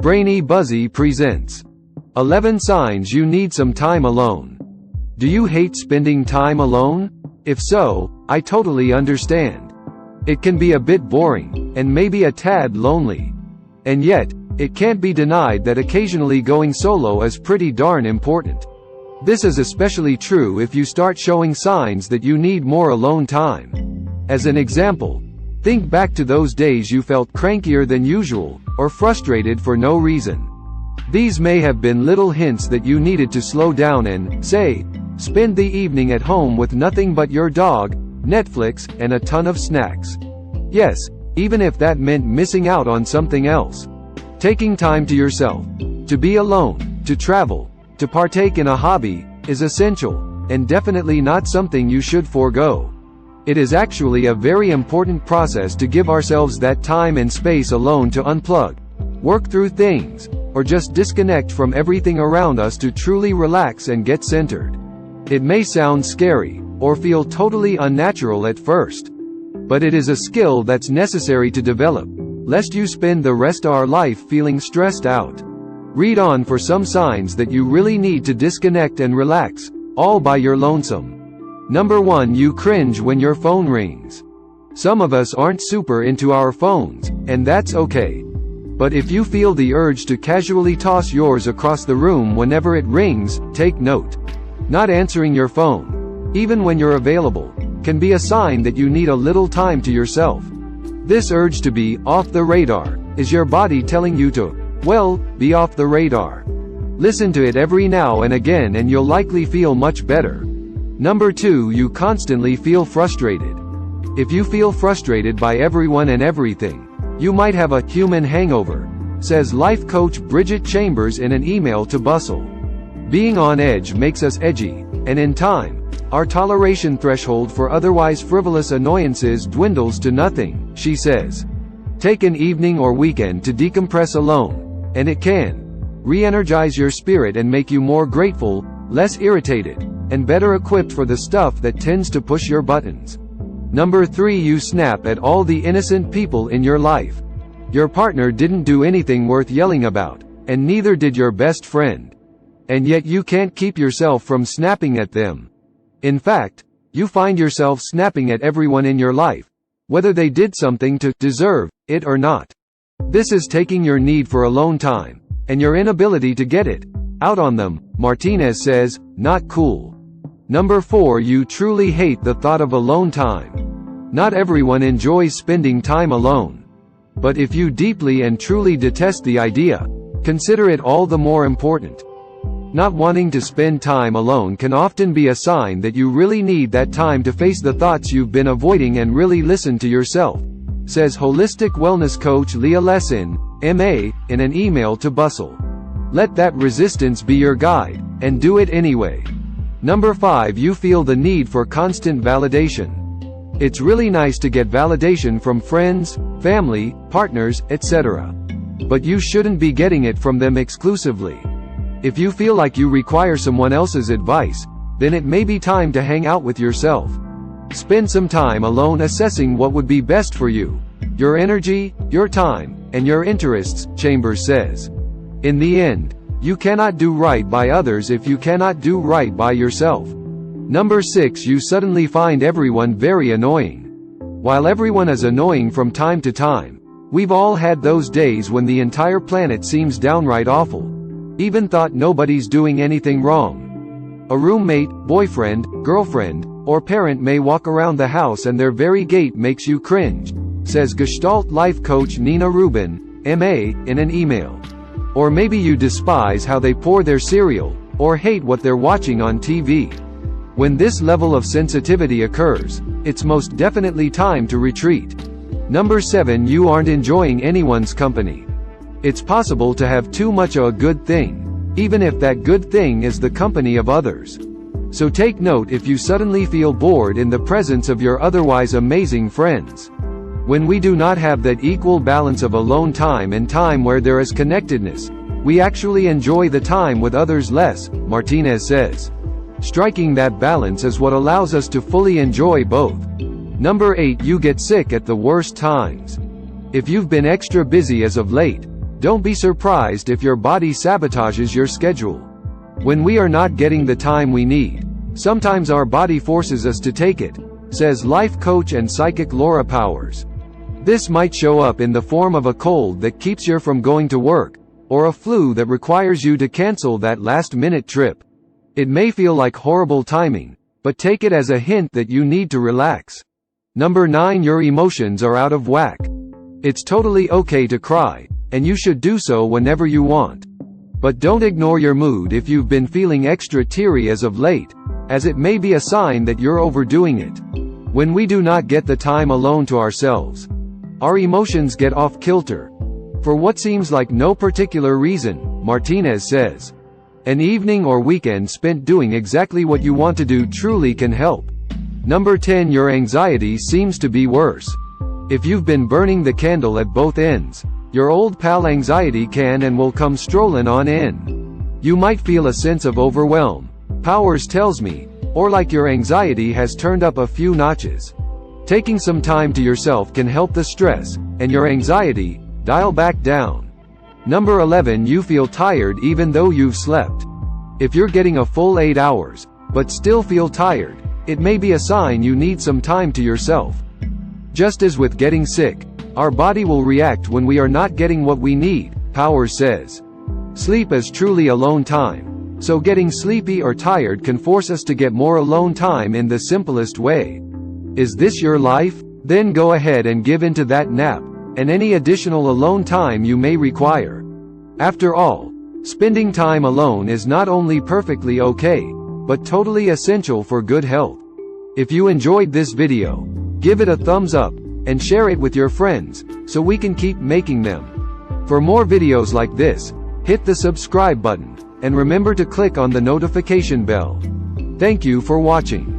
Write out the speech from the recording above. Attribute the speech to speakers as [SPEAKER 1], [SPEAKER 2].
[SPEAKER 1] Brainy Buzzy presents 11 Signs You Need Some Time Alone. Do you hate spending time alone? If so, I totally understand. It can be a bit boring, and maybe a tad lonely. And yet, it can't be denied that occasionally going solo is pretty darn important. This is especially true if you start showing signs that you need more alone time. As an example, think back to those days you felt crankier than usual, or frustrated for no reason. These may have been little hints that you needed to slow down and, say, spend the evening at home with nothing but your dog, Netflix, and a ton of snacks. Yes, even if that meant missing out on something else. Taking time to yourself, to be alone, to travel, to partake in a hobby, is essential, and definitely not something you should forego. It is actually a very important process to give ourselves that time and space alone to unplug, work through things, or just disconnect from everything around us to truly relax and get centered. It may sound scary, or feel totally unnatural at first. But it is a skill that's necessary to develop, lest you spend the rest of our life feeling stressed out. Read on for some signs that you really need to disconnect and relax, all by your lonesome. Number 1. You cringe when your phone rings. Some of us aren't super into our phones, and that's okay. But if you feel the urge to casually toss yours across the room whenever it rings, take note. Not answering your phone, even when you're available, can be a sign that you need a little time to yourself. This urge to be off the radar is your body telling you to, well, be off the radar. Listen to it every now and again and you'll likely feel much better. Number 2. You constantly feel frustrated. If you feel frustrated by everyone and everything, you might have a human hangover, says life coach Bridget Chambers in an email to Bustle. Being on edge makes us edgy, and in time, our toleration threshold for otherwise frivolous annoyances dwindles to nothing, she says. Take an evening or weekend to decompress alone, and it can re-energize your spirit and make you more grateful, less irritated, and better equipped for the stuff that tends to push your buttons. Number 3. You snap at all the innocent people in your life. Your partner didn't do anything worth yelling about, and neither did your best friend. And yet you can't keep yourself from snapping at them. In fact, you find yourself snapping at everyone in your life, whether they did something to deserve it or not. This is taking your need for alone time, and your inability to get it out on them, Martinez says, not cool. Number 4. You truly hate the thought of alone time. Not everyone enjoys spending time alone. But if you deeply and truly detest the idea, consider it all the more important. Not wanting to spend time alone can often be a sign that you really need that time to face the thoughts you've been avoiding and really listen to yourself, says holistic wellness coach Leah Lessin, MA, in an email to Bustle. Let that resistance be your guide, and do it anyway. Number 5. You feel the need for constant validation. It's really nice to get validation from friends, family, partners, etc. But you shouldn't be getting it from them exclusively. If you feel like you require someone else's advice, then it may be time to hang out with yourself. Spend some time alone assessing what would be best for you, your energy, your time, and your interests, Chambers says. In the end, you cannot do right by others if you cannot do right by yourself. Number 6. You suddenly find everyone very annoying. While everyone is annoying from time to time, we've all had those days when the entire planet seems downright awful. Even thought nobody's doing anything wrong. A roommate, boyfriend, girlfriend, or parent may walk around the house and their very gait makes you cringe, says Gestalt life coach Nina Rubin, MA, in an email. Or maybe you despise how they pour their cereal, or hate what they're watching on TV. When this level of sensitivity occurs, it's most definitely time to retreat. Number 7. You aren't enjoying anyone's company. It's possible to have too much of a good thing, even if that good thing is the company of others. So take note if you suddenly feel bored in the presence of your otherwise amazing friends. When we do not have that equal balance of alone time and time where there is connectedness, we actually enjoy the time with others less, Martinez says. Striking that balance is what allows us to fully enjoy both. Number 8. You get sick at the worst times. If you've been extra busy as of late, Don't be surprised if your body sabotages your schedule. When we are not getting the time we need, sometimes our body forces us to take it, says life coach and psychic Laura Powers. This might show up in the form of a cold that keeps you from going to work, or a flu that requires you to cancel that last-minute trip. It may feel like horrible timing, but take it as a hint that you need to relax. Number 9. Your emotions are out of whack. It's totally okay to cry, and you should do so whenever you want. But don't ignore your mood if you've been feeling extra teary as of late, as it may be a sign that you're overdoing it. When we do not get the time alone to ourselves, our emotions get off kilter. For what seems like no particular reason, Martinez says, an evening or weekend spent doing exactly what you want to do truly can help. Number 10. Your anxiety seems to be worse. If you've been burning the candle at both ends, your old pal anxiety can and will come strolling on in. You might feel a sense of overwhelm, Powers tells me, or like your anxiety has turned up a few notches. Taking some time to yourself can help the stress, and your anxiety, dial back down. Number 11. You feel tired even though you've slept. If you're getting a full 8 hours, but still feel tired, it may be a sign you need some time to yourself. Just as with getting sick, our body will react when we are not getting what we need, Powers says. Sleep is truly alone time, so getting sleepy or tired can force us to get more alone time in the simplest way. Is this your life? Then go ahead and give into that nap, and any additional alone time you may require. After all, spending time alone is not only perfectly okay, but totally essential for good health. If you enjoyed this video, give it a thumbs up, and share it with your friends, so we can keep making them. For more videos like this, hit the subscribe button, and remember to click on the notification bell. Thank you for watching.